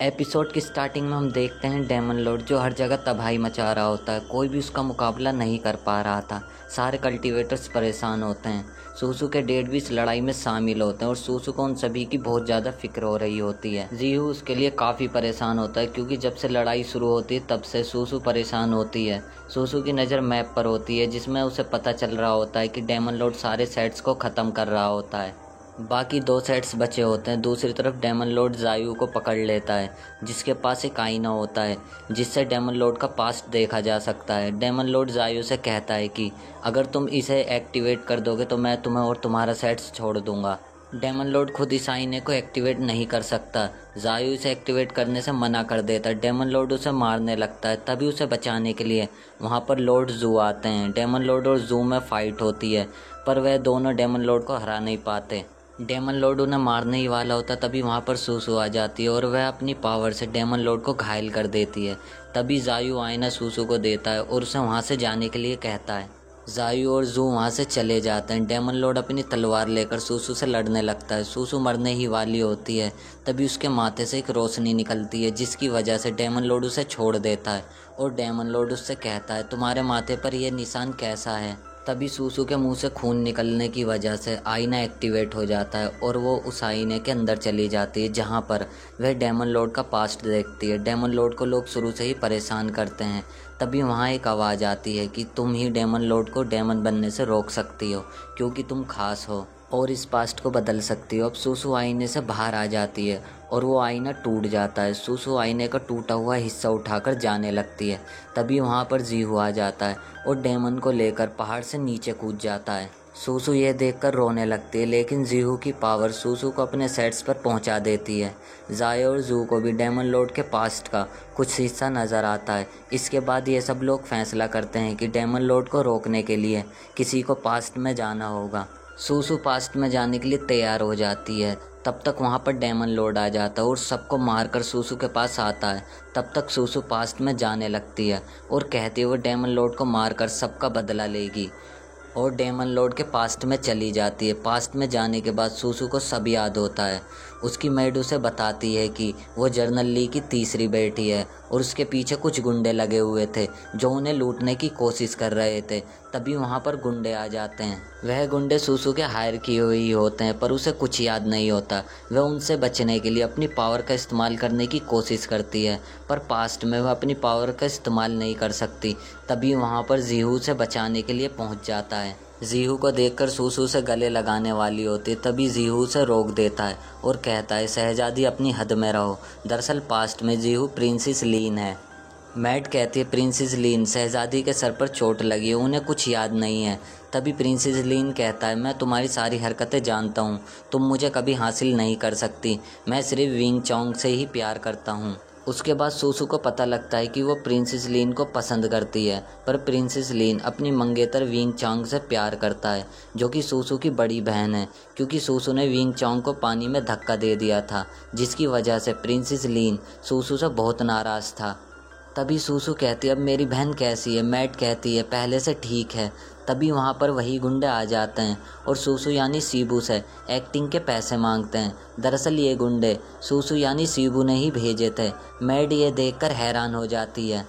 Episode की starting में हम देखते हैं डेमन लॉर्ड जो हर जगह तबाही मचा रहा होता है। कोई भी उसका मुकाबला नहीं कर पा रहा था। सारे कल्टीवेटर्स परेशान होते हैं। सूसू के डैड भी इस लड़ाई में शामिल होते हैं और सूसू को उन सभी की बहुत ज़्यादा फिक्र हो रही होती है। जीहू उसके लिए काफ़ी परेशान होता है क्योंकि जब से लड़ाई शुरू होती है तब से सूसू परेशान होती है। सूसू की नज़र मैप पर होती है जिसमें उसे पता चल रहा होता है कि डेमन लॉर्ड सारे सेट्स को ख़त्म कर रहा होता है। बाकी 2 सेट्स बचे होते हैं। दूसरी तरफ डेमन लॉर्ड जायू को पकड़ लेता है जिसके पास एक आईना होता है जिससे डेमन लॉर्ड का पास्ट देखा जा सकता है। डेमन लॉर्ड जायू से कहता है कि अगर तुम इसे एक्टिवेट कर दोगे तो मैं तुम्हें और तुम्हारा सेट्स छोड़ दूंगा। डेमन लॉर्ड खुद इस आईने को एक्टिवेट नहीं कर सकता। जायू इसे एक्टिवेट करने से मना कर देता है। डेमन लॉर्ड उसे मारने लगता है। तभी उसे बचाने के लिए वहाँ पर लॉर्ड जू आते हैं। डेमन लॉर्ड और जू में फाइट होती है पर वह दोनों डेमन लॉर्ड को हरा नहीं पाते। डेमन लॉर्ड उन्हें मारने ही वाला होता तभी वहाँ पर सूसू आ जाती है और वह अपनी पावर से डेमन लॉर्ड को घायल कर देती है। तभी जायू आईना सूसू को देता है और उसे वहाँ से जाने के लिए कहता है। जायू और जू वहाँ से चले जाते हैं। डेमन लॉर्ड अपनी तलवार लेकर सूसू से लड़ने लगता है। सूसू मरने ही वाली होती है तभी उसके माथे से एक रोशनी निकलती है जिसकी वजह से डेमन लॉर्ड उसे छोड़ देता है और डेमन लॉर्ड उससे कहता है तुम्हारे माथे पर यह निशान कैसा है। तभी सूसू के मुंह से खून निकलने की वजह से आईना एक्टिवेट हो जाता है और वो उस आईने के अंदर चली जाती है जहाँ पर वह डेमन लॉर्ड का पास्ट देखती है। डेमन लॉर्ड को लोग शुरू से ही परेशान करते हैं। तभी वहाँ एक आवाज़ आती है कि तुम ही डेमन लॉर्ड को डेमन बनने से रोक सकती हो क्योंकि तुम खास हो और इस पास्ट को बदल सकती हो। अब सूसू आईने से बाहर आ जाती है और वो आईना टूट जाता है। सूसू आईने का टूटा हुआ हिस्सा उठाकर जाने लगती है। तभी वहाँ पर जीहू आ जाता है और डेमन को लेकर पहाड़ से नीचे कूद जाता है। सूसू ये देखकर रोने लगती है लेकिन जीहू की पावर सूसू को अपने सेट्स पर पहुंचा देती है। जायो और जू को भी डेमन लॉर्ड के पास्ट का कुछ हिस्सा नज़र आता है। इसके बाद ये सब लोग फैसला करते हैं कि डेमन लॉर्ड को रोकने के लिए किसी को पास्ट में जाना होगा। सूसू पास्ट में जाने के लिए तैयार हो जाती है। तब तक वहाँ पर डेमन लॉर्ड आ जाता है और सबको मारकर सूसू के पास आता है। तब तक सूसू पास्ट में जाने लगती है और कहती है वो डेमन लॉर्ड को मारकर सबका बदला लेगी और डेमन लॉर्ड के पास्ट में चली जाती है। पास्ट में जाने के बाद सूसू को सब याद होता है। उसकी मेड उसे बताती है कि वो जर्नल ली की तीसरी बेटी है और उसके पीछे कुछ गुंडे लगे हुए थे जो उन्हें लूटने की कोशिश कर रहे थे। तभी वहाँ पर गुंडे आ जाते हैं। वह गुंडे सूसू के हायर किए हुए ही होते हैं पर उसे कुछ याद नहीं होता। वह उनसे बचने के लिए अपनी पावर का इस्तेमाल करने की कोशिश करती है पर पास्ट में वह अपनी पावर का इस्तेमाल नहीं कर सकती। तभी वहाँ पर जीहू से बचाने के लिए पहुँच जाता है। जीहू को देखकर सूसू से गले लगाने वाली होती है तभी जीहू उसे रोक देता है और कहता है शहजादी अपनी हद में रहो। दरअसल पास्ट में जीहू प्रिंसेस लीन है। मैड कहती है प्रिंसेस लीन शहजादी के सर पर चोट लगी है, उन्हें कुछ याद नहीं है। तभी प्रिंसेस लीन कहता है मैं तुम्हारी सारी हरकतें जानता हूँ, तुम मुझे कभी हासिल नहीं कर सकती, मैं सिर्फ विंग चोंग से ही प्यार करता हूँ। उसके बाद सूसू को पता लगता है कि वो प्रिंसेस लीन को पसंद करती है पर प्रिंसेस लीन अपनी मंगेतर विंग चोंग से प्यार करता है जो कि सूसू की बड़ी बहन है क्योंकि सूसू ने विंग चोंग को पानी में धक्का दे दिया था जिसकी वजह से प्रिंसेस लीन सूसू से बहुत नाराज़ था। तभी सूसू कहती है अब मेरी बहन कैसी है। मैट कहती है पहले से ठीक है। तभी वहाँ पर वही गुंडे आ जाते हैं और सूसू यानी सीबू से एक्टिंग के पैसे मांगते हैं। दरअसल ये गुंडे सूसू यानी सीबू ने ही भेजे थे। मैड ये देखकर हैरान हो जाती है।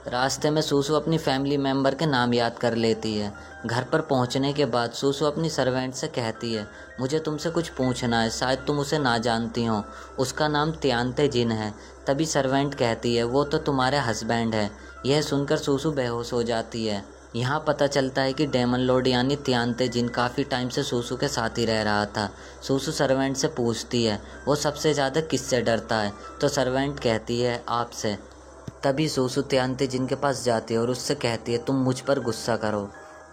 रास्ते में सूसू अपनी फैमिली मेंबर के नाम याद कर लेती है। घर पर पहुंचने के बाद सूसू अपनी सर्वेंट से कहती है मुझे तुमसे कुछ पूछना है, शायद तुम उसे ना जानती हो, उसका नाम त्यांते जिन है। तभी सर्वेंट कहती है वो तो तुम्हारे हस्बैंड है। यह सुनकर सूसू बेहोश हो जाती है। यहाँ पता चलता है कि डेमन लॉर्ड यानी त्यांते जिन काफ़ी टाइम से सूसू के साथ ही रह रहा था। सूसू सर्वेंट से पूछती है वो सबसे ज़्यादा किससे डरता है तो सर्वेंट कहती है आपसे। तभी सूसू त्यांते जिन के पास जाती है और उससे कहती है तुम मुझ पर गुस्सा करो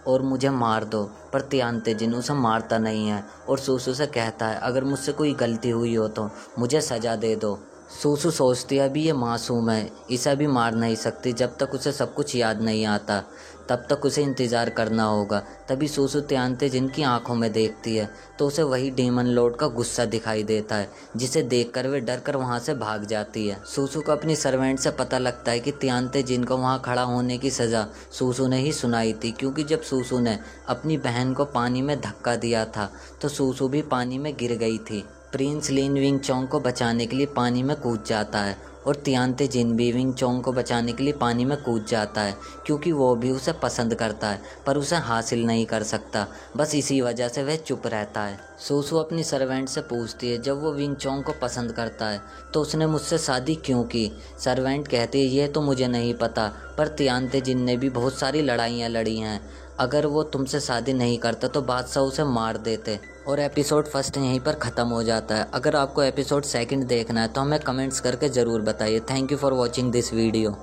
और मुझे मार दो, पर त्यांते जिन उसे मारता नहीं है और सूसू से कहता है अगर मुझसे कोई गलती हुई हो तो मुझे सज़ा दे दो। सूसू सोचती है अभी ये मासूम है, इसे अभी मार नहीं सकती, जब तक उसे सब कुछ याद नहीं आता तब तक उसे इंतज़ार करना होगा। तभी सूसू त्यांते जिनकी आंखों में देखती है तो उसे वही डेमन लॉर्ड का गुस्सा दिखाई देता है जिसे देखकर वे डर कर वहाँ से भाग जाती है। सूसू को अपनी सर्वेंट से पता लगता है कि त्यांते जिन को वहाँ खड़ा होने की सज़ा सूसू ने ही सुनाई थी क्योंकि जब सूसू ने अपनी बहन को पानी में धक्का दिया था तो सूसू भी पानी में गिर गई थी। प्रिंस लीन विंग चोंग को बचाने के लिए पानी में कूद जाता है और तियानते जिन भी विंग चोंग को बचाने के लिए पानी में कूद जाता है, क्योंकि वो भी उसे पसंद करता है पर उसे हासिल नहीं कर सकता। बस इसी वजह से वह चुप रहता है। सूसू अपनी सर्वेंट से पूछती है, जब वो विंग चोंग को पसंद करता है तो उसने मुझसे शादी क्यों की। सर्वेंट कहती है, ये तो मुझे नहीं पता, पर तियानते जिन ने भी बहुत सारी लड़ाइयाँ लड़ी हैं। अगर वो तुमसे शादी नहीं करता तो बादशाह उसे मार देते। और एपिसोड फर्स्ट यहीं पर ख़त्म हो जाता है। अगर आपको एपिसोड सेकंड देखना है तो हमें कमेंट्स करके ज़रूर बताइए। Thank you for watching this video.